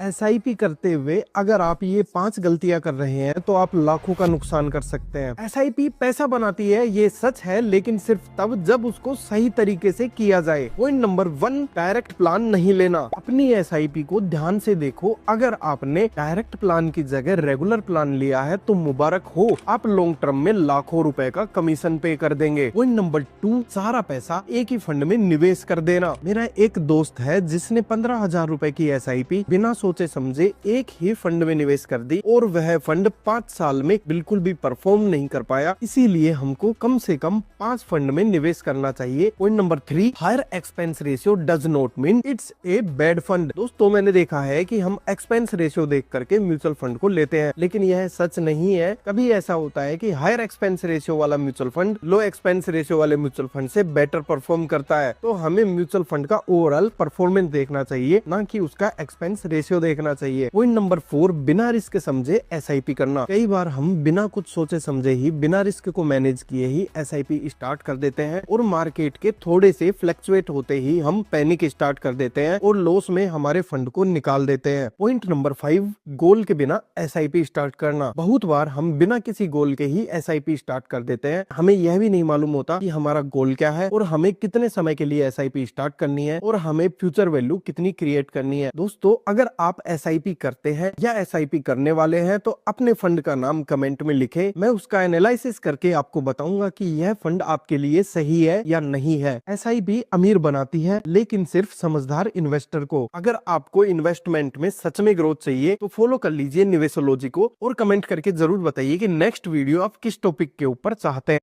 SIP करते हुए अगर आप ये 5 गलतियां कर रहे हैं तो आप लाखों का नुकसान कर सकते हैं। एसआईपी पैसा बनाती है, ये सच है, लेकिन सिर्फ तब जब उसको सही तरीके से किया जाए। पॉइंट नंबर 1, डायरेक्ट प्लान नहीं लेना। अपनी एसआईपी को ध्यान से देखो, अगर आपने डायरेक्ट प्लान की जगह रेगुलर प्लान लिया है तो मुबारक हो, आप लॉन्ग टर्म में लाखों रुपए का कमीशन पे कर देंगे। पॉइंट नंबर 2, सारा पैसा एक ही फंड में निवेश कर देना। मेरा एक दोस्त है जिसने 15,000 रुपए की एसआईपी बिना सोचे समझे एक ही फंड में निवेश कर दी और वह फंड 5 साल में बिल्कुल भी परफॉर्म नहीं कर पाया। इसीलिए हमको कम से कम 5 फंड में निवेश करना चाहिए। Point number 3, higher expense ratio does not mean it's a bad fund. दोस्तों, मैंने देखा है कि हम एक्सपेंस रेशियो देख करके म्यूचुअल फंड को लेते हैं, लेकिन यह सच नहीं है। कभी ऐसा होता है कि हायर एक्सपेंस रेशियो वाला म्यूचुअल फंड लो एक्सपेंस रेशियो वाले म्यूचुअल फंड से बेटर परफॉर्म करता है। तो हमें म्यूचुअल फंड का ओवरऑल परफॉर्मेंस देखना चाहिए, ना कि उसका एक्सपेंस रेशियो देखना चाहिए। पॉइंट नंबर 4, बिना रिस्क समझे एसआईपी करना। कई बार हम बिना कुछ सोचे समझे ही, बिना रिस्क को मैनेज किए ही एसआईपी स्टार्ट कर देते हैं और मार्केट के थोड़े से फ्लक्चुएट होते ही हम पैनिक स्टार्ट कर देते हैं और लॉस में हमारे फंड को निकाल देते हैं। पॉइंट नंबर 5, गोल के बिना एसआईपी स्टार्ट करना। बहुत बार हम बिना किसी गोल के ही एसआईपी स्टार्ट कर देते हैं। हमें यह भी नहीं मालूम होता कि हमारा गोल क्या है और हमें कितने समय के लिए एसआईपी स्टार्ट करनी है और हमें फ्यूचर वैल्यू कितनी क्रिएट करनी है। दोस्तों, अगर आप एसआईपी करते हैं या एसआईपी करने वाले हैं तो अपने फंड का नाम कमेंट में लिखें। मैं उसका एनालिसिस करके आपको बताऊंगा कि यह फंड आपके लिए सही है या नहीं है। एसआईपी अमीर बनाती है, लेकिन सिर्फ समझदार इन्वेस्टर को। अगर आपको इन्वेस्टमेंट में सच में ग्रोथ चाहिए तो फॉलो कर लीजिए निवेशोलॉजी को और कमेंट करके जरूर बताइए कि नेक्स्ट वीडियो आप किस टॉपिक के ऊपर चाहते हैं।